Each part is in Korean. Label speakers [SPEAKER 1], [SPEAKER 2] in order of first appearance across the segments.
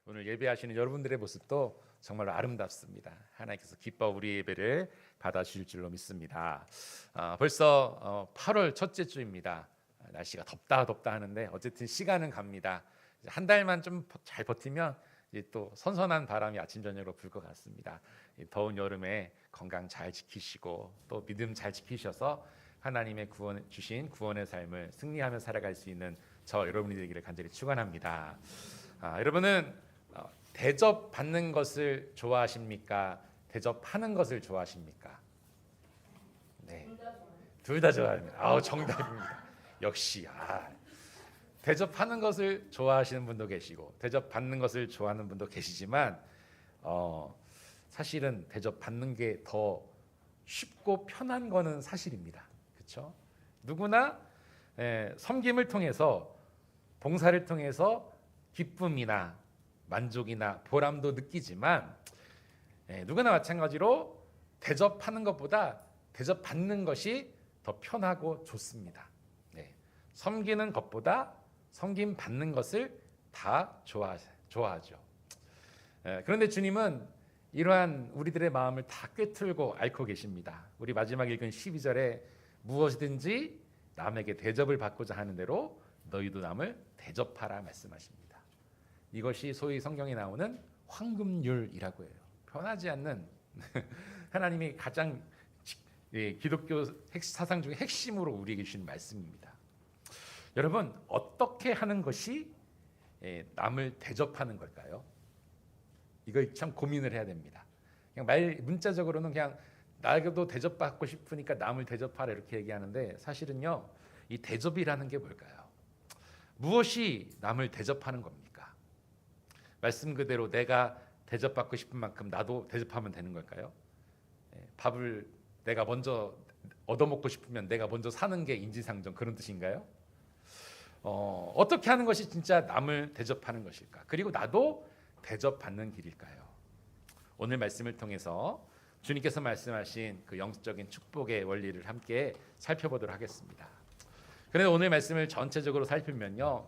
[SPEAKER 1] 오늘 예배하시는 여러분들의 모습도 정말로 아름답습니다. 하나님께서 기뻐 우리 예배를 받아주실 줄로 믿습니다. 벌써 8월 첫째 주입니다. 날씨가 덥다 하는데 어쨌든 시간은 갑니다. 한 달만 좀 잘 버티면 이제 또 선선한 바람이 아침 저녁으로 불 것 같습니다. 더운 여름에 건강 잘 지키시고 또 믿음 잘 지키셔서 하나님의 주신 구원의 삶을 승리하며 살아갈 수 있는 저 여러분이 되기를 간절히 축원합니다. 여러분은 대접받는 것을 좋아하십니까? 대접하는 것을 좋아하십니까? 네, 둘 다 좋아합니다. 정답입니다. 역시 대접하는 것을 좋아하시는 분도 계시고 대접받는 것을 좋아하는 분도 계시지만 사실은 대접받는 게 더 쉽고 편한 거는 사실입니다. 그렇죠? 누구나 섬김을 통해서 봉사를 통해서 기쁨이나 만족이나 보람도 느끼지만 누구나 마찬가지로 대접하는 것보다 대접받는 것이 더 편하고 좋습니다. 섬기는 것보다 섬김 받는 것을 다 좋아하죠. 그런데 주님은 이러한 우리들의 마음을 다 꿰뚫고 앓고 계십니다. 우리 마지막 읽은 12절에 무엇이든지 남에게 대접을 받고자 하는 대로 너희도 남을 대접하라 말씀하십니다. 이것이 소위 성경에 나오는 황금률이라고 해요. 변하지 않는 하나님이 가장 기독교 사상 중에 핵심으로 우리에게 주신 말씀입니다. 여러분, 어떻게 하는 것이 남을 대접하는 걸까요? 이거 참 고민을 해야 됩니다. 그냥 문자적으로는 그냥 나도 대접받고 싶으니까 남을 대접하라 이렇게 얘기하는데 사실은요, 이 대접이라는 게 뭘까요? 무엇이 남을 대접하는 겁니까? 말씀 그대로 내가 대접받고 싶은 만큼 나도 대접하면 되는 걸까요? 밥을 내가 먼저 얻어먹고 싶으면 내가 먼저 사는 게 인지상정, 그런 뜻인가요? 어떻게 하는 것이 진짜 남을 대접하는 것일까? 그리고 나도 대접받는 길일까요? 오늘 말씀을 통해서 주님께서 말씀하신 그 영적인 축복의 원리를 함께 살펴보도록 하겠습니다. 그런데 오늘 말씀을 전체적으로 살피면요,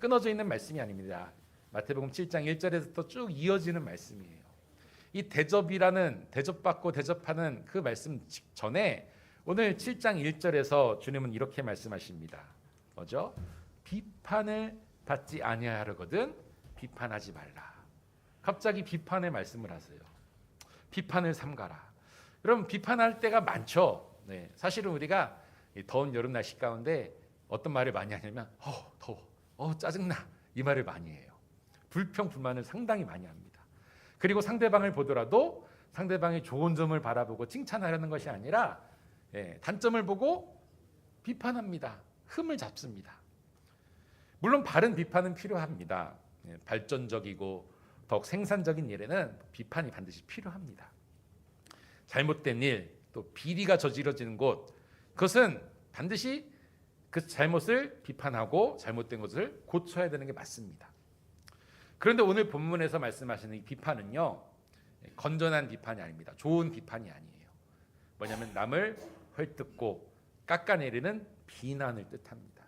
[SPEAKER 1] 끊어져 있는 말씀이 아닙니다. 마태복음 7장 1절에서부터 쭉 이어지는 말씀이에요. 이 대접받고 대접하는 그 말씀 전에 오늘 7장 1절에서 주님은 이렇게 말씀하십니다. 뭐죠? 비판을 받지 아니하려거든 비판하지 말라. 갑자기 비판의 말씀을 하세요. 비판을 삼가라. 여러분, 비판할 때가 많죠. 사실은 우리가 더운 여름 날씨 가운데 어떤 말을 많이 하냐면 더워, 짜증나, 이 말을 많이 해요. 불평 불만을 상당히 많이 합니다. 그리고 상대방을 보더라도 상대방의 좋은 점을 바라보고 칭찬하려는 것이 아니라 단점을 보고 비판합니다. 흠을 잡습니다. 물론 바른 비판은 필요합니다. 발전적이고 더욱 생산적인 일에는 비판이 반드시 필요합니다. 잘못된 일, 또 비리가 저지러지는 곳, 그것은 반드시 그 잘못을 비판하고 잘못된 것을 고쳐야 되는 게 맞습니다. 그런데 오늘 본문에서 말씀하시는 이 비판은요, 건전한 비판이 아닙니다. 좋은 비판이 아니에요. 뭐냐면 남을 헐뜯고 깎아내리는 비난을 뜻합니다.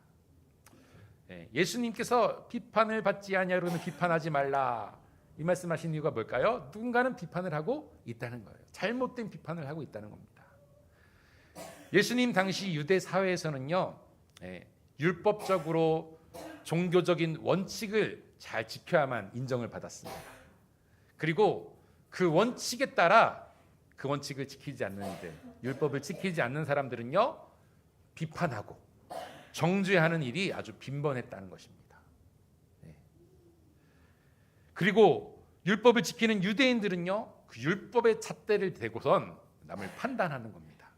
[SPEAKER 1] 예수님께서 비판을 받지 아니하려는 비판하지 말라, 이 말씀하신 이유가 뭘까요? 누군가는 비판을 하고 있다는 거예요. 잘못된 비판을 하고 있다는 겁니다. 예수님 당시 유대 사회에서는요, 율법적으로 종교적인 원칙을 잘 지켜야만 인정을 받았습니다. 그리고 그 원칙에 따라 그 원칙을 지키지 않는 이들, 율법을 지키지 않는 사람들은요, 비판하고 정죄하는 일이 아주 빈번했다는 것입니다. 그리고 율법을 지키는 유대인들은요, 그 율법의 잣대를 대고선 남을 판단하는 겁니다.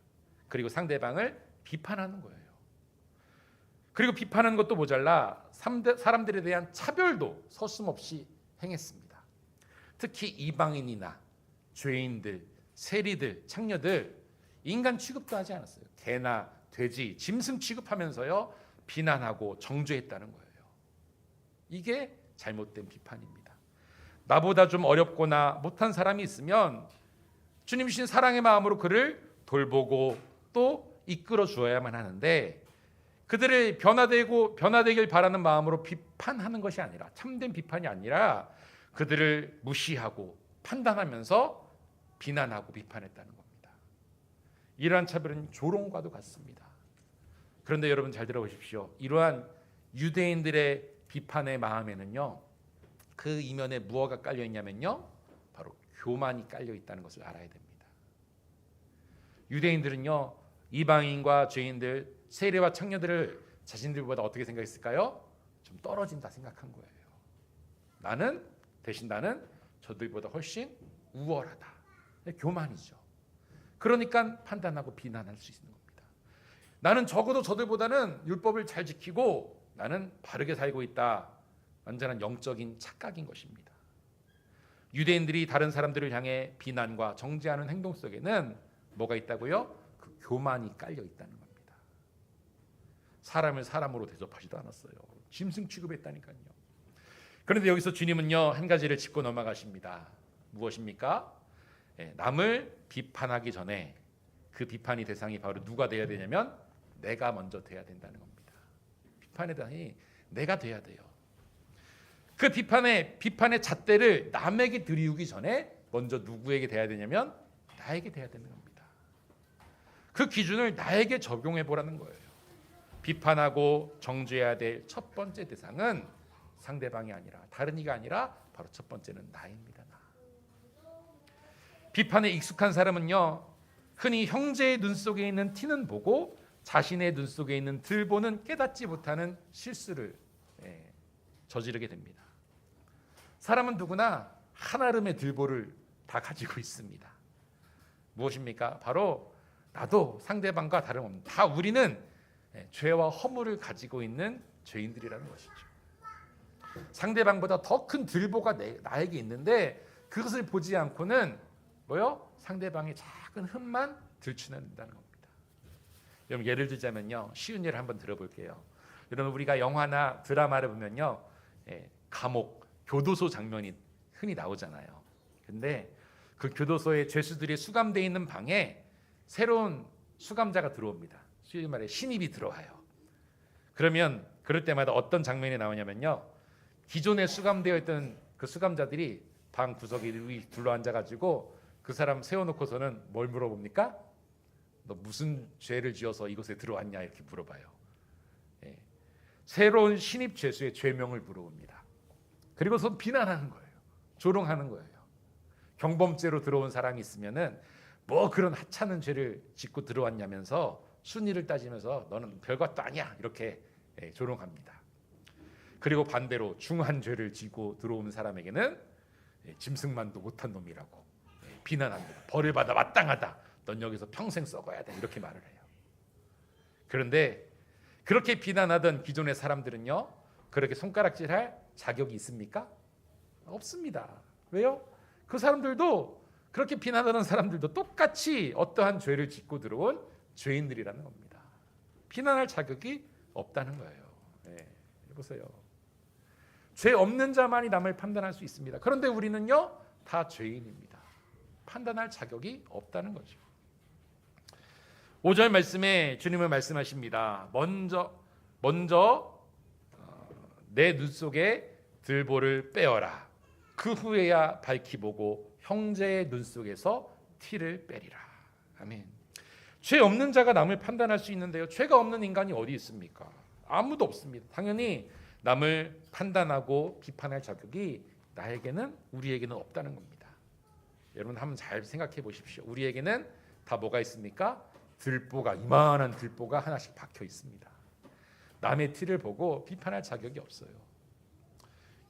[SPEAKER 1] 그리고 상대방을 비판하는 거예요. 그리고 비판하는 것도 모자라 사람들에 대한 차별도 서슴없이 행했습니다. 특히 이방인이나 죄인들, 세리들, 창녀들 인간 취급도 하지 않았어요. 개나 돼지, 짐승 취급하면서요, 비난하고 정죄했다는 거예요. 이게 잘못된 비판입니다. 나보다 좀 어렵거나 못한 사람이 있으면 주님 주신 사랑의 마음으로 그를 돌보고 또 이끌어 주어야만 하는데, 그들을 변화되길 바라는 마음으로 비판하는 것이 아니라, 참된 비판이 아니라 그들을 무시하고 판단하면서 비난하고 비판했다는 겁니다. 이러한 차별은 조롱과도 같습니다. 그런데 여러분 잘 들어보십시오. 이러한 유대인들의 비판의 마음에는요, 그 이면에 무엇가 깔려 있냐면요, 바로 교만이 깔려 있다는 것을 알아야 됩니다. 유대인들은요, 이방인과 죄인들, 세리와 창녀들을 자신들보다 어떻게 생각했을까요? 좀 떨어진다 생각한 거예요. 나는 저들보다 훨씬 우월하다. 교만이죠. 그러니까 판단하고 비난할 수 있는 겁니다. 나는 적어도 저들보다는 율법을 잘 지키고 나는 바르게 살고 있다. 완전한 영적인 착각인 것입니다. 유대인들이 다른 사람들을 향해 비난과 정죄하는 행동 속에는 뭐가 있다고요? 그 교만이 깔려 있다는 겁니다. 사람을 사람으로 대접하지도 않았어요. 짐승 취급했다니까요. 그런데 여기서 주님은요, 한 가지를 짚고 넘어가십니다. 무엇입니까? 남을 비판하기 전에 그 비판의 대상이 바로 누가 돼야 되냐면 내가 먼저 돼야 된다는 겁니다. 비판의 대상이 내가 돼야 돼요. 그 비판의 잣대를 남에게 들이우기 전에 먼저 누구에게 돼야 되냐면 나에게 돼야 되는 겁니다. 그 기준을 나에게 적용해 보라는 거예요. 비판하고 정죄해야 될 첫 번째 대상은 상대방이 아니라 다른 이가 아니라 바로 첫 번째는 나입니다. 나. 비판에 익숙한 사람은요, 흔히 형제의 눈 속에 있는 티는 보고 자신의 눈 속에 있는 들보는 깨닫지 못하는 실수를 저지르게 됩니다. 사람은 누구나 한아름의 들보를 다 가지고 있습니다. 무엇입니까? 바로 나도 상대방과 다름없는, 다 우리는 죄와 허물을 가지고 있는 죄인들이라는 것이죠. 상대방보다 더 큰 들보가 나에게 있는데 그것을 보지 않고는 뭐요? 상대방의 작은 흠만 들추는다는 겁니다. 여러분 예를 들자면요, 쉬운 예를 한번 들어볼게요. 여러분 우리가 영화나 드라마를 보면요, 감옥, 교도소 장면이 흔히 나오잖아요. 근데 그 교도소에 죄수들이 수감되어 있는 방에 새로운 수감자가 들어옵니다. 쉽게 말해 신입이 들어와요. 그러면 그럴 때마다 어떤 장면이 나오냐면요, 기존에 수감되어 있던 그 수감자들이 방 구석에 둘러앉아가지고 그 사람 세워놓고서는 뭘 물어봅니까? 너 무슨 죄를 지어서 이곳에 들어왔냐 이렇게 물어봐요. 새로운 신입 죄수의 죄명을 물어봅니다. 그리고서 비난하는 거예요. 조롱하는 거예요. 경범죄로 들어온 사람이 있으면은 뭐 그런 하찮은 죄를 짓고 들어왔냐면서 순위를 따지면서 너는 별것도 아니야 이렇게 조롱합니다. 그리고 반대로 중한 죄를 지고 들어오는 사람에게는 짐승만도 못한 놈이라고 비난합니다. 벌을 받아 마땅하다. 넌 여기서 평생 썩어야 돼. 이렇게 말을 해요. 그런데 그렇게 비난하던 기존의 사람들은요, 그렇게 손가락질할 자격이 있습니까? 없습니다. 왜요? 그 사람들도, 그렇게 비난하는 사람들도 똑같이 어떠한 죄를 짓고 들어온 죄인들이라는 겁니다. 비난할 자격이 없다는 거예요. 보세요. 죄 없는 자만이 남을 판단할 수 있습니다. 그런데 우리는요, 다 죄인입니다. 판단할 자격이 없다는 거죠. 5절 말씀에 주님은 말씀하십니다. 먼저 내 눈 속에 들보를 빼어라. 그 후에야 밝히 보고 형제의 눈 속에서 티를 빼리라. 아멘. 죄 없는 자가 남을 판단할 수 있는데요, 죄가 없는 인간이 어디 있습니까? 아무도 없습니다. 당연히 남을 판단하고 비판할 자격이 나에게는, 우리에게는 없다는 겁니다. 여러분 한번 잘 생각해 보십시오. 우리에게는 다 뭐가 있습니까? 들보가, 이만한 들보가 하나씩 박혀 있습니다. 남의 티를 보고 비판할 자격이 없어요.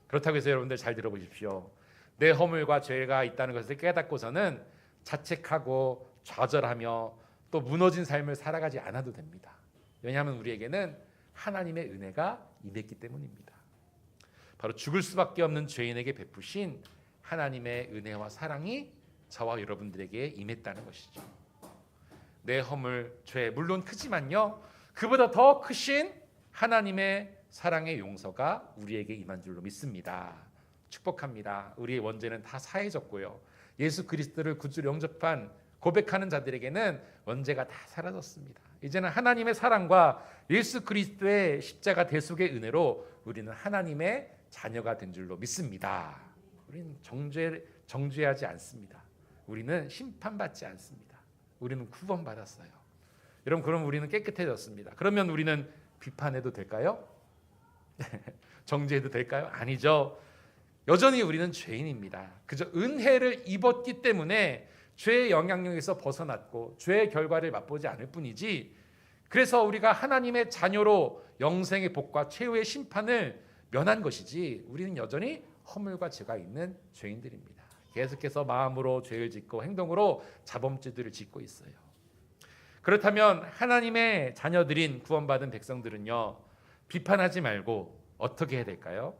[SPEAKER 1] 그렇다고 해서 여러분들 잘 들어보십시오. 내 허물과 죄가 있다는 것을 깨닫고서는 자책하고 좌절하며 또 무너진 삶을 살아가지 않아도 됩니다. 왜냐하면 우리에게는 하나님의 은혜가 임했기 때문입니다. 바로 죽을 수밖에 없는 죄인에게 베푸신 하나님의 은혜와 사랑이 저와 여러분들에게 임했다는 것이죠. 내 허물, 죄 물론 크지만요, 그보다 더 크신 하나님의 사랑의 용서가 우리에게 임한 줄로 믿습니다. 축복합니다. 우리의 원죄는 다 사해졌고요, 예수 그리스도를 구주로 영접한 고백하는 자들에게는 원죄가 다 사라졌습니다. 이제는 하나님의 사랑과 예수 그리스도의 십자가 대속의 은혜로 우리는 하나님의 자녀가 된 줄로 믿습니다. 우리는 정죄하지 않습니다. 우리는 심판받지 않습니다. 우리는 구원받았어요. 여러분, 그럼 우리는 깨끗해졌습니다. 그러면 우리는 비판해도 될까요? 정죄해도 될까요? 아니죠. 여전히 우리는 죄인입니다. 그저 은혜를 입었기 때문에 죄의 영향력에서 벗어났고 죄의 결과를 맛보지 않을 뿐이지, 그래서 우리가 하나님의 자녀로 영생의 복과 최후의 심판을 면한 것이지, 우리는 여전히 허물과 죄가 있는 죄인들입니다. 계속해서 마음으로 죄를 짓고 행동으로 자범죄들을 짓고 있어요. 그렇다면 하나님의 자녀들인 구원받은 백성들은요, 비판하지 말고 어떻게 해야 될까요?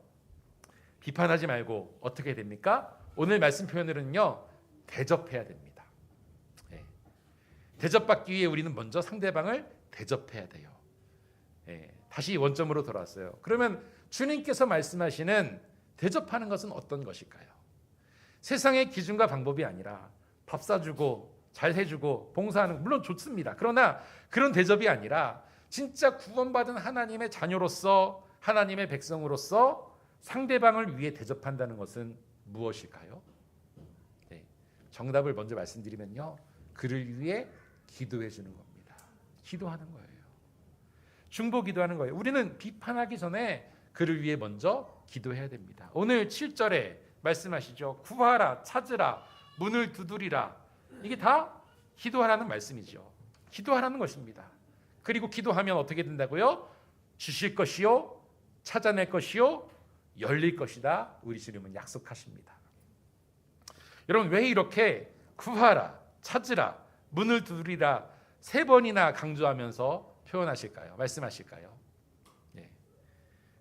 [SPEAKER 1] 비판하지 말고 어떻게 해야 됩니까? 오늘 말씀 표현으로는요, 대접해야 됩니다. 네. 대접받기 위해 우리는 먼저 상대방을 대접해야 돼요. 네. 다시 원점으로 돌아왔어요. 그러면 주님께서 말씀하시는 대접하는 것은 어떤 것일까요? 세상의 기준과 방법이 아니라 밥 사주고 잘 해주고 봉사하는, 물론 좋습니다. 그러나 그런 대접이 아니라 진짜 구원받은 하나님의 자녀로서, 하나님의 백성으로서 상대방을 위해 대접한다는 것은 무엇일까요? 네, 정답을 먼저 말씀드리면요, 그를 위해 기도해 주는 겁니다. 기도하는 거예요. 중보 기도하는 거예요. 우리는 비판하기 전에 그를 위해 먼저 기도해야 됩니다. 오늘 7절에 말씀하시죠. 구하라, 찾으라, 문을 두드리라. 이게 다 기도하라는 말씀이죠. 기도하라는 것입니다. 그리고 기도하면 어떻게 된다고요? 주실 것이요, 찾아낼 것이요, 열릴 것이다. 우리 주님은 약속하십니다. 여러분, 왜 이렇게 구하라, 찾으라, 문을 두드리라 3번이나 강조하면서 표현하실까요? 말씀하실까요? 네.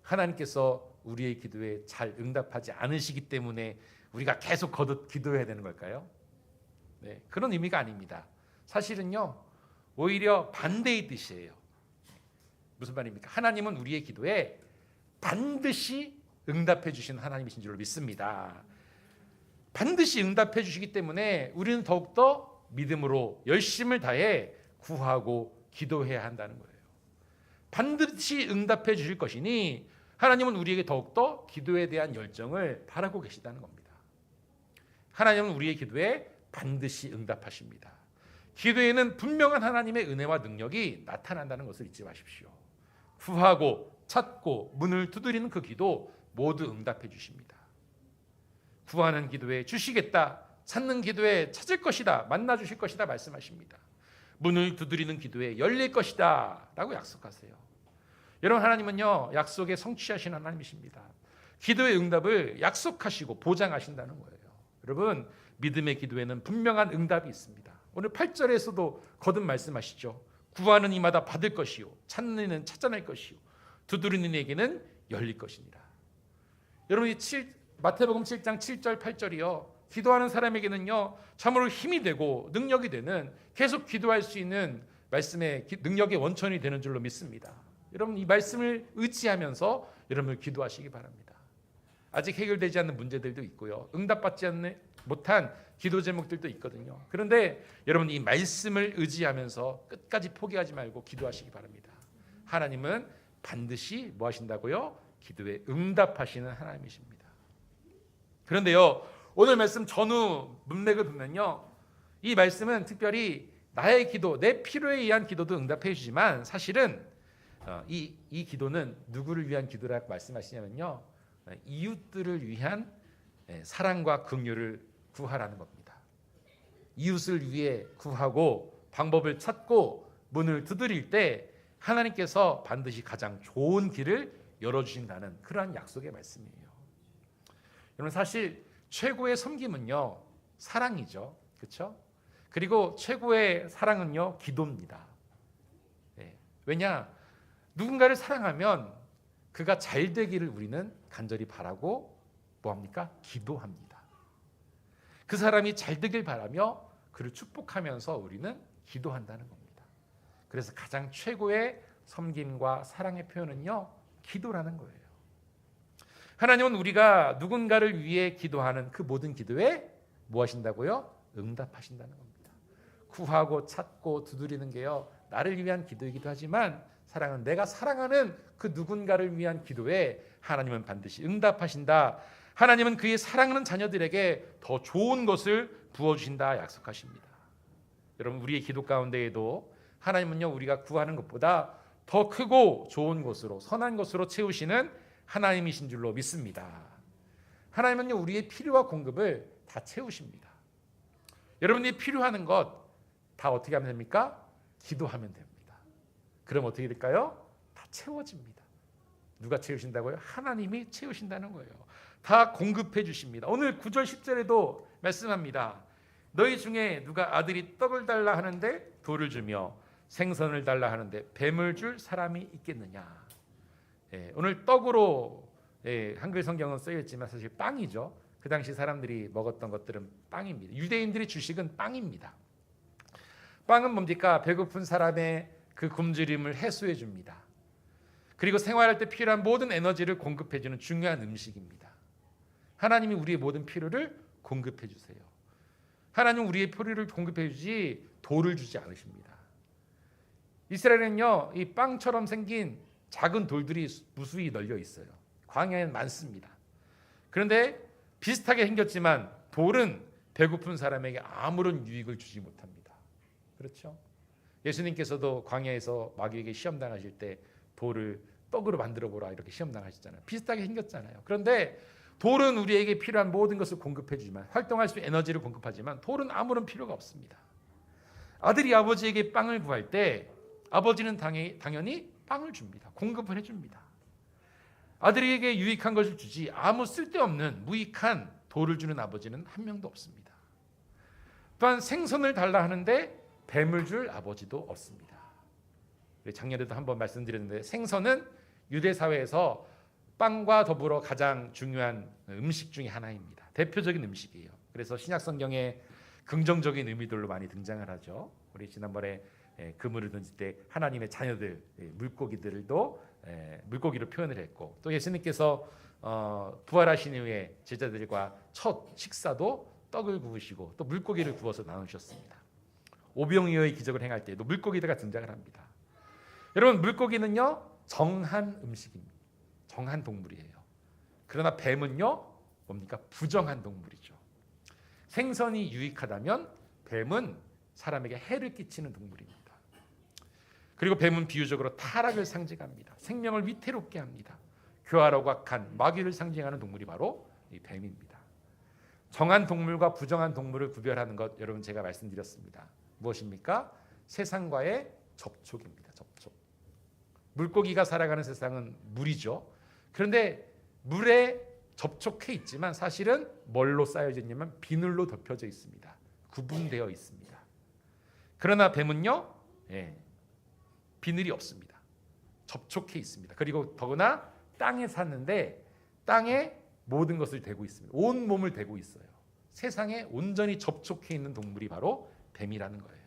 [SPEAKER 1] 하나님께서 우리의 기도에 잘 응답하지 않으시기 때문에 우리가 계속 거듭 기도해야 되는 걸까요? 네, 그런 의미가 아닙니다. 사실은요, 오히려 반대의 뜻이에요. 무슨 말입니까? 하나님은 우리의 기도에 반드시 응답해 주시는 하나님이신 줄로 믿습니다. 반드시 응답해 주시기 때문에 우리는 더욱더 믿음으로 열심을 다해 구하고 기도해야 한다는 거예요. 반드시 응답해 주실 것이니 하나님은 우리에게 더욱더 기도에 대한 열정을 바라고 계시다는 겁니다. 하나님은 우리의 기도에 반드시 응답하십니다. 기도에는 분명한 하나님의 은혜와 능력이 나타난다는 것을 잊지 마십시오. 구하고 찾고 문을 두드리는 그 기도 모두 응답해 주십니다. 구하는 기도에 주시겠다, 찾는 기도에 찾을 것이다, 만나 주실 것이다 말씀하십니다. 문을 두드리는 기도에 열릴 것이다 라고 약속하세요. 여러분, 하나님은요, 약속에 성취하시는 하나님이십니다. 기도의 응답을 약속하시고 보장하신다는 거예요. 여러분, 믿음의 기도에는 분명한 응답이 있습니다. 오늘 8절에서도 거듭 말씀하시죠. 구하는 이마다 받을 것이요, 찾는 이는 찾아낼 것이요, 두드리는 이에게는 열릴 것이니라. 여러분, 이 마태복음 7장 7절 8절이요, 기도하는 사람에게는요, 참으로 힘이 되고 능력이 되는, 계속 기도할 수 있는 말씀의 능력의 원천이 되는 줄로 믿습니다. 여러분, 이 말씀을 의지하면서 여러분을 기도하시기 바랍니다. 아직 해결되지 않는 문제들도 있고요, 응답받지 못한 기도 제목들도 있거든요. 그런데 여러분, 이 말씀을 의지하면서 끝까지 포기하지 말고 기도하시기 바랍니다. 하나님은 반드시 뭐 하신다고요? 기도에 응답하시는 하나님이십니다. 그런데요, 오늘 말씀 전후 문맥을 보면요, 이 말씀은 특별히 나의 기도, 내 필요에 의한 기도도 응답해 주지만 사실은 이 기도는 누구를 위한 기도라고 말씀하시냐면요, 이웃들을 위한 사랑과 긍휼을 구하라는 겁니다. 이웃을 위해 구하고 방법을 찾고 문을 두드릴 때 하나님께서 반드시 가장 좋은 길을 열어주신다는 그러한 약속의 말씀이에요. 여러분, 사실 최고의 섬김은요, 사랑이죠. 그렇죠? 그리고 최고의 사랑은요, 기도입니다. 네. 왜냐? 누군가를 사랑하면 그가 잘 되기를 우리는 간절히 바라고 뭐합니까? 기도합니다. 그 사람이 잘 되길 바라며 그를 축복하면서 우리는 기도한다는 겁니다. 그래서 가장 최고의 섬김과 사랑의 표현은요, 기도라는 거예요. 하나님은 우리가 누군가를 위해 기도하는 그 모든 기도에 뭐 하신다고요? 응답하신다는 겁니다. 구하고 찾고 두드리는 게요, 나를 위한 기도이기도 하지만 사랑은 내가 사랑하는 그 누군가를 위한 기도에 하나님은 반드시 응답하신다. 하나님은 그의 사랑하는 자녀들에게 더 좋은 것을 부어주신다 약속하십니다. 여러분, 우리의 기도 가운데에도 하나님은요, 우리가 구하는 것보다 더 크고 좋은 것으로, 선한 것으로 채우시는 하나님이신 줄로 믿습니다. 하나님은요, 우리의 필요와 공급을 다 채우십니다. 여러분이 필요한 것 다 어떻게 하면 됩니까? 기도하면 됩니다. 그럼 어떻게 될까요? 다 채워집니다. 누가 채우신다고요? 하나님이 채우신다는 거예요. 다 공급해 주십니다. 오늘 9절 10절에도 말씀합니다. 너희 중에 누가 아들이 떡을 달라 하는데 돌을 주며 생선을 달라 하는데 뱀을 줄 사람이 있겠느냐. 오늘 떡으로 한글 성경은 쓰여있지만 사실 빵이죠. 그 당시 사람들이 먹었던 것들은 빵입니다. 유대인들의 주식은 빵입니다. 빵은 뭡니까? 배고픈 사람의 그 굶주림을 해소해 줍니다. 그리고 생활할 때 필요한 모든 에너지를 공급해 주는 중요한 음식입니다. 하나님이 우리의 모든 필요를 공급해 주세요. 하나님은 우리의 필요를 공급해 주지 돌을 주지 않으십니다. 이스라엘은요, 이 빵처럼 생긴 작은 돌들이 무수히 널려 있어요. 광야에는 많습니다. 그런데 비슷하게 생겼지만 돌은 배고픈 사람에게 아무런 유익을 주지 못합니다. 그렇죠? 예수님께서도 광야에서 마귀에게 시험 당하실 때 돌을 떡으로 만들어 보라 이렇게 시험 당하셨잖아요. 비슷하게 생겼잖아요. 그런데 돌은 우리에게 필요한 모든 것을 공급해 주지만, 활동할 수 있는 에너지를 공급하지만 돌은 아무런 필요가 없습니다. 아들이 아버지에게 빵을 구할 때 아버지는 당연히 빵을 줍니다. 공급을 해줍니다. 아들에게 유익한 것을 주지 아무 쓸데없는 무익한 돌을 주는 아버지는 한 명도 없습니다. 또한 생선을 달라 하는데 뱀을 줄 아버지도 없습니다. 작년에도 한번 말씀드렸는데 생선은 유대 사회에서 빵과 더불어 가장 중요한 음식 중에 하나입니다. 대표적인 음식이에요. 그래서 신약 성경에 긍정적인 의미들로 많이 등장을 하죠. 우리 지난번에 그물을 던질 때 하나님의 자녀들 물고기들도 물고기로 표현을 했고, 또 예수님께서 부활하신 이후에 제자들과 첫 식사도 떡을 구우시고 또 물고기를 구워서 나누셨습니다. 오병이어의 기적을 행할 때에도 물고기가 등장을 합니다. 여러분, 물고기는요 정한 음식입니다. 정한 동물이에요. 그러나 뱀은요 뭡니까? 부정한 동물이죠. 생선이 유익하다면 뱀은 사람에게 해를 끼치는 동물입니다. 그리고 뱀은 비유적으로 타락을 상징합니다. 생명을 위태롭게 합니다. 교활하고 악한 마귀를 상징하는 동물이 바로 이 뱀입니다. 정한 동물과 부정한 동물을 구별하는 것, 여러분 제가 말씀드렸습니다. 무엇입니까? 세상과의 접촉입니다. 접촉. 물고기가 살아가는 세상은 물이죠. 그런데 물에 접촉해 있지만 사실은 뭘로 쌓여져 있냐면 비늘로 덮여져 있습니다. 구분되어 있습니다. 그러나 뱀은요, 비늘이 없습니다. 접촉해 있습니다. 그리고 더구나 땅에 사는데 땅에 모든 것을 대고 있습니다. 온 몸을 대고 있어요. 세상에 온전히 접촉해 있는 동물이 바로 뱀이라는 거예요.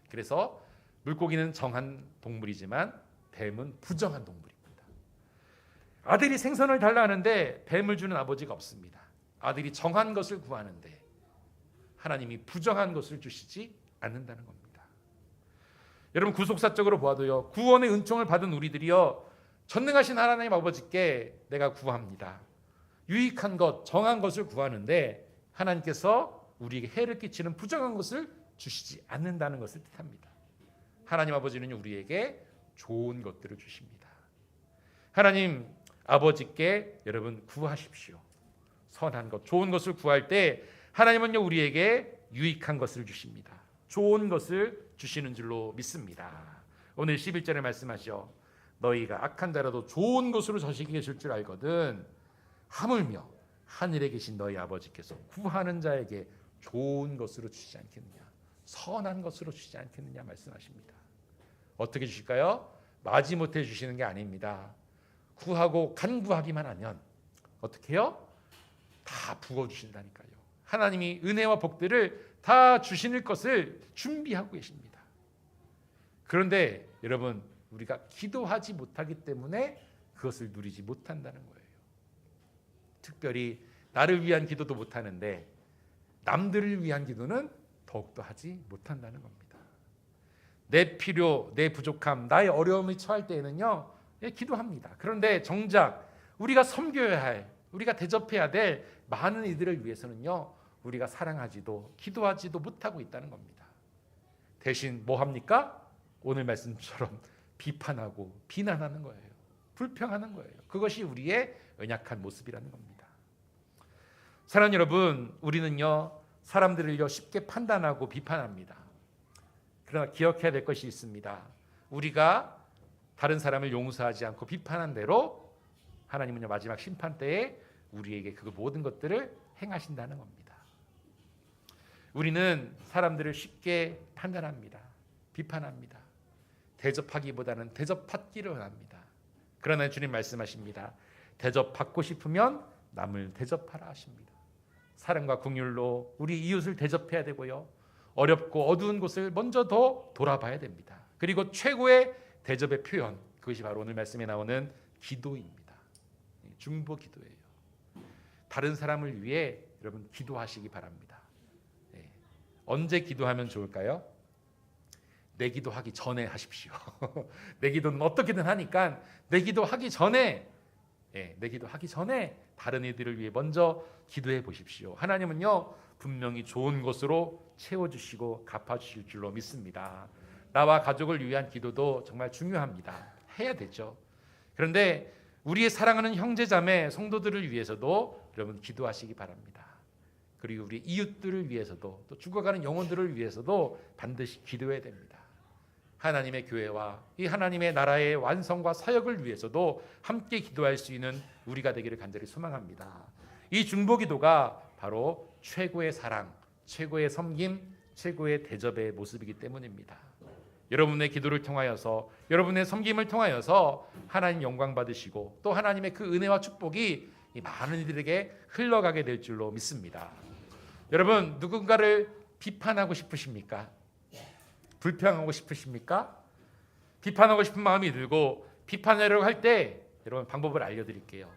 [SPEAKER 1] 그래서 물고기는 정한 동물이지만 뱀은 부정한 동물입니다. 아들이 생선을 달라 하는데 뱀을 주는 아버지가 없습니다. 아들이 정한 것을 구하는데 하나님이 부정한 것을 주시지 않는다는 겁니다. 여러분, 구속사적으로 보아도요, 구원의 은총을 받은 우리들이요, 전능하신 하나님 아버지께 내가 구합니다. 유익한 것, 정한 것을 구하는데 하나님께서 우리에게 해를 끼치는 부정한 것을 주시지 않는다는 것을 뜻합니다. 하나님 아버지는 우리에게 좋은 것들을 주십니다. 하나님 아버지께 여러분 구하십시오. 선한 것, 좋은 것을 구할 때 하나님은요 우리에게 유익한 것을 주십니다. 좋은 것을 주시는 줄로 믿습니다. 오늘 11절에 말씀하시오. 너희가 악한 자라도 좋은 것으로 자식이 계실 줄 알거든 하물며 하늘에 계신 너희 아버지께서 구하는 자에게 좋은 것으로 주시지 않겠느냐, 선한 것으로 주시지 않겠느냐 말씀하십니다. 어떻게 주실까요? 마지못해 주시는 게 아닙니다. 구하고 간구하기만 하면 어떻게 해요? 다 부어주신다니까요. 하나님이 은혜와 복들을 다 주실 것을 준비하고 계십니다. 그런데 여러분, 우리가 기도하지 못하기 때문에 그것을 누리지 못한다는 거예요. 특별히 나를 위한 기도도 못하는데 남들을 위한 기도는 더욱더 하지 못한다는 겁니다. 내 필요, 내 부족함, 나의 어려움에 처할 때에는요 기도합니다. 그런데 정작 우리가 섬겨야 할 우리가 대접해야 될 많은 이들을 위해서는요, 우리가 사랑하지도 기도하지도 못하고 있다는 겁니다. 대신 뭐 합니까? 오늘 말씀처럼 비판하고 비난하는 거예요. 불평하는 거예요. 그것이 우리의 연약한 모습이라는 겁니다. 사랑하는 여러분, 우리는요, 사람들을요 쉽게 판단하고 비판합니다. 그러나 기억해야 될 것이 있습니다. 우리가 다른 사람을 용서하지 않고 비판한 대로 하나님은요 마지막 심판 때에 우리에게 그 모든 것들을 행하신다는 겁니다. 우리는 사람들을 쉽게 판단합니다. 비판합니다. 대접하기보다는 대접받기를 원합니다. 그러나 주님 말씀하십니다. 대접받고 싶으면 남을 대접하라 하십니다. 사랑과 긍휼로 우리 이웃을 대접해야 되고요. 어렵고 어두운 곳을 먼저 더 돌아봐야 됩니다. 그리고 최고의 대접의 표현, 그것이 바로 오늘 말씀에 나오는 기도입니다. 중보 기도예요. 다른 사람을 위해 여러분 기도하시기 바랍니다. 언제 기도하면 좋을까요? 내 기도하기 전에 하십시오. 내 기도는 어떻게든 하니까 내 기도하기 전에 다른 이들을 위해 먼저 기도해 보십시오. 하나님은요 분명히 좋은 것으로 채워주시고 갚아주실 줄로 믿습니다. 나와 가족을 위한 기도도 정말 중요합니다. 해야 되죠. 그런데 우리의 사랑하는 형제자매 성도들을 위해서도 여러분 기도하시기 바랍니다. 그리고 우리 이웃들을 위해서도 또 죽어가는 영혼들을 위해서도 반드시 기도해야 됩니다. 하나님의 교회와 이 하나님의 나라의 완성과 사역을 위해서도 함께 기도할 수 있는 우리가 되기를 간절히 소망합니다. 이 중보기도가 바로 최고의 사랑, 최고의 섬김, 최고의 대접의 모습이기 때문입니다. 여러분의 기도를 통하여서, 여러분의 섬김을 통하여서 하나님 영광 받으시고 또 하나님의 그 은혜와 축복이 이 많은 이들에게 흘러가게 될 줄로 믿습니다. 여러분, 누군가를 비판하고 싶으십니까? 불평하고 싶으십니까? 비판하고 싶은 마음이 들고 비판하려고 할 때 여러분 방법을 알려드릴게요.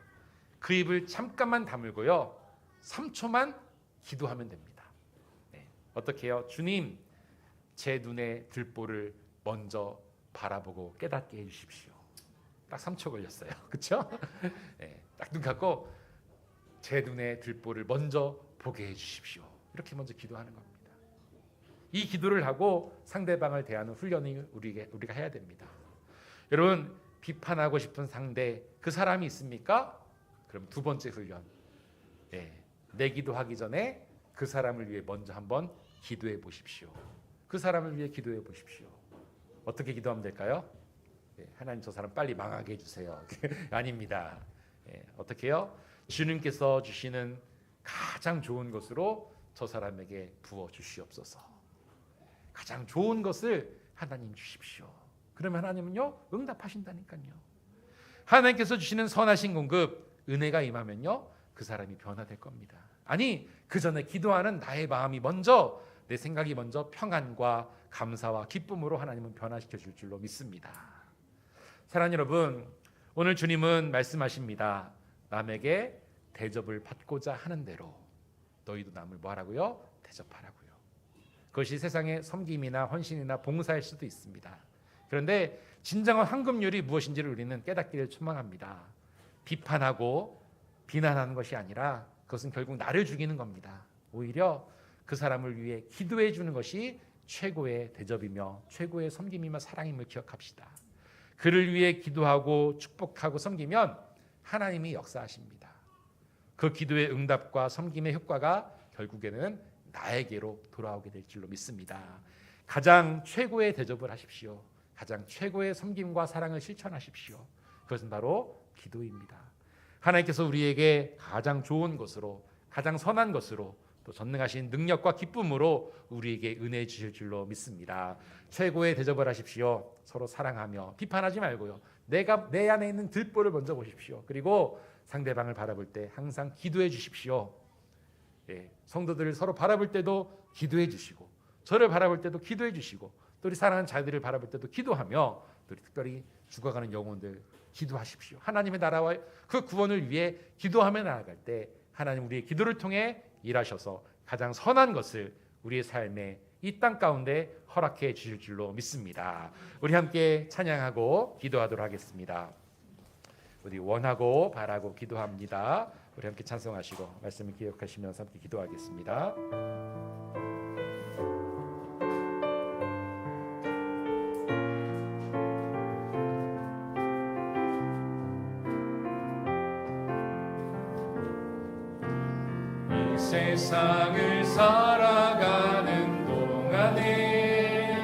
[SPEAKER 1] 그 입을 잠깐만 다물고요 3초만 기도하면 됩니다. 어떻게 해요? 주님, 제 눈에 들보를 먼저 바라보고 깨닫게 해주십시오. 딱 3초 걸렸어요. 그렇죠? 딱 눈 감고 제 눈에 들보를 먼저 보게 해주십시오. 이렇게 먼저 기도하는 겁니다. 이 기도를 하고 상대방을 대하는 훈련을 우리가 해야 됩니다. 여러분, 비판하고 싶은 상대, 그 사람이 있습니까? 그럼 두 번째 훈련. 내 기도하기 전에 그 사람을 위해 먼저 한번 기도해 보십시오. 그 사람을 위해 기도해 보십시오. 어떻게 기도하면 될까요? 하나님, 저 사람 빨리 망하게 해주세요. 아닙니다. 어떻게 해요? 주님께서 주시는 가장 좋은 것으로 저 사람에게 부어 주시옵소서. 가장 좋은 것을 하나님 주십시오. 그러면 하나님은요 응답하신다니까요. 하나님께서 주시는 선하신 공급, 은혜가 임하면요 그 사람이 변화될 겁니다. 아니, 그 전에 기도하는 나의 마음이 먼저, 내 생각이 먼저 평안과 감사와 기쁨으로 하나님은 변화시켜 줄 줄로 믿습니다. 사랑하는 여러분, 오늘 주님은 말씀하십니다. 남에게 대접을 받고자 하는 대로 너희도 남을 뭐하라고요? 대접하라고요. 그것이 세상의 섬김이나 헌신이나 봉사일 수도 있습니다. 그런데 진정한 황금률이 무엇인지를 우리는 깨닫기를 소망합니다. 비판하고 비난하는 것이 아니라 그것은 결국 나를 죽이는 겁니다. 오히려 그 사람을 위해 기도해 주는 것이 최고의 대접이며 최고의 섬김이며 사랑임을 기억합시다. 그를 위해 기도하고 축복하고 섬기면 하나님이 역사하십니다. 그 기도의 응답과 섬김의 효과가 결국에는 나에게로 돌아오게 될 줄로 믿습니다. 가장 최고의 대접을 하십시오. 가장 최고의 섬김과 사랑을 실천하십시오. 그것은 바로 기도입니다. 하나님께서 우리에게 가장 좋은 것으로, 가장 선한 것으로, 또 전능하신 능력과 기쁨으로 우리에게 은혜 주실 줄로 믿습니다. 최고의 대접을 하십시오. 서로 사랑하며 비판하지 말고요. 내 안에 있는 들보를 먼저 보십시오. 그리고 상대방을 바라볼 때 항상 기도해 주십시오. 성도들을 서로 바라볼 때도 기도해 주시고, 저를 바라볼 때도 기도해 주시고, 또 우리 사랑하는 자들을 바라볼 때도 기도하며, 또 특별히 죽어가는 영혼들 기도하십시오. 하나님의 나라와 그 구원을 위해 기도하며 나아갈 때 하나님 우리의 기도를 통해 일하셔서 가장 선한 것을 우리의 삶에 이 땅 가운데 허락해 주실 줄로 믿습니다. 우리 함께 찬양하고 기도하도록 하겠습니다. 우리 원하고 바라고 기도합니다. 우리 함께 찬송하시고 말씀을 기억하시면서 함께 기도하겠습니다. 이 세상을 살아가는 동안에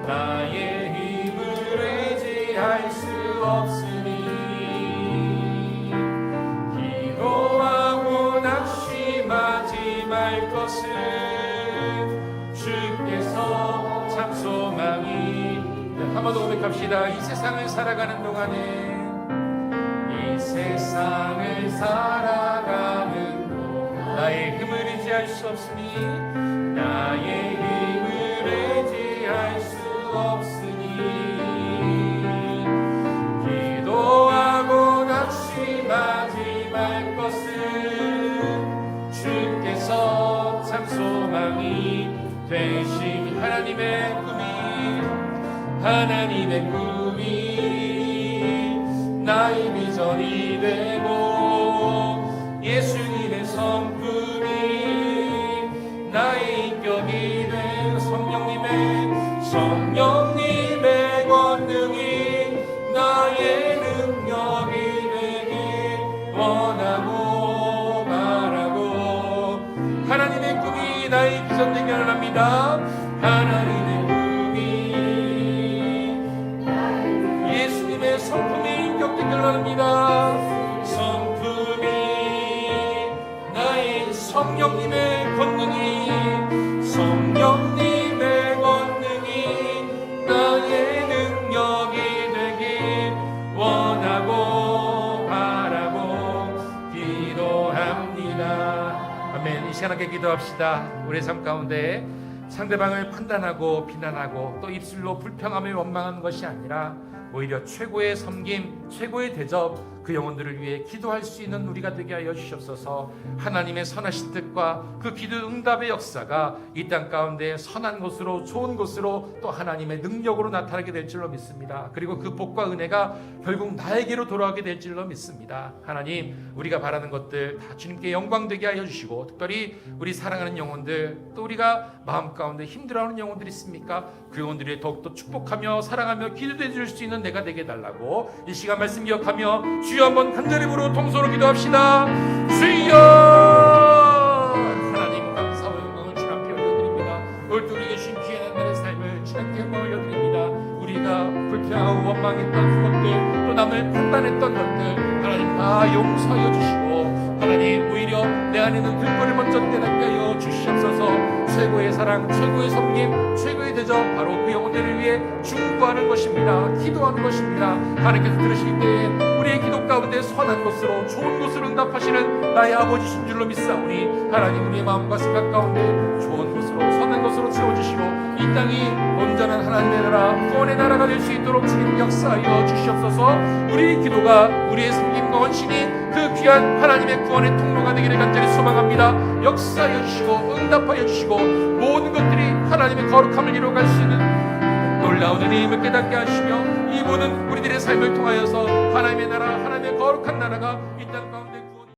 [SPEAKER 1] 나의 힘을 의지할 수 없으니 기도하고 낙심하지 말 것을 주께서 참 소망이. 한 번 더 고백합시다. 이 세상을 살아가는 동안에 이 세상을 살아가는 동안 나의 힘을 의지할 수 없으니 나의 힘을 의지할 수 없으니 기도하고 낙심하지 말 것을 주께서 참 소망이 되신 하나님의 꿈이 나의 비전이 되고 예수님의 성품이 나의 인격이 된 성령님의 권능이 나의 능력이 되길 원하고 바라고 하나님의 꿈이 나의 비전 되게 원합니다. 하나님의 성품이 인격되길 원합니다. 성품이 나의 성령님의 권능이 나의 능력이 되길 원하고 바라고 기도합니다. 아멘. 이 시간 함께 기도합시다. 우리의 삶 가운데 상대방을 판단하고 비난하고 또 입술로 불평하며 원망하는 것이 아니라 오히려 최고의 섬김, 최고의 대접, 그 영혼들을 위해 기도할 수 있는 우리가 되게 하여 주시옵소서. 하나님의 선하신 뜻과 그 기도 응답의 역사가 이 땅 가운데 선한 곳으로, 좋은 곳으로, 또 하나님의 능력으로 나타나게 될 줄로 믿습니다. 그리고 그 복과 은혜가 결국 나에게로 돌아오게 될 줄로 믿습니다. 하나님, 우리가 바라는 것들 다 주님께 영광 되게 하여 주시고, 특별히 우리 사랑하는 영혼들, 또 우리가 마음 가운데 힘들어하는 영혼들이 있습니까? 그 영혼들이 더욱더 축복하며 사랑하며 기도해 줄 수 있는 내가 되게 해달라고 이 시간 말씀 기억하며 주여 한번 간절히 부르고 통소로 기도합시다. 주여! 하나님 감사와 영광을 주 앞에 올려드립니다. 오늘도 우리 계신 귀한 하나님의 삶을 주 앞에 올려드립니다. 우리가 불평하고 원망했던 것들, 또 남을 판단했던 것들 하나님 다 용서하여 주시고, 하나님 오히려 내 안에는 들보를 먼저 깨닫게 하여 주시옵소서. 최고의 사랑, 최고의 섬김, 최고의 대접, 바로 그 영혼들을 위해 중보하는 것입니다. 기도하는 것입니다. 하나님께서 들으실 때에 우리의 기도 가운데 선한 것으로, 좋은 것으로 응답하시는 나의 아버지신 줄로 믿사오니, 하나님 우리의 마음과 생각 가운데 좋은 것으로, 선한 것으로 채워주시고, 이 땅이 온전한 하나님의 나라, 구원의 나라가 될 수 있도록 주님 역사하여 주시옵소서. 우리의 기도가 우리의 섬김과 헌신이 그 귀한 하나님의 구원의 통로가 되기를 간절히 소망합니다. 역사하여 주시고 응답하여 주시고, 모든 것들이 하나님의 거룩함을 이루어갈 수 있는 놀라운 은혜임을 깨닫게 하시며, 이 모든 우리들의 삶을 통하여서 하나님의 나라, 하나님의 거룩한 나라가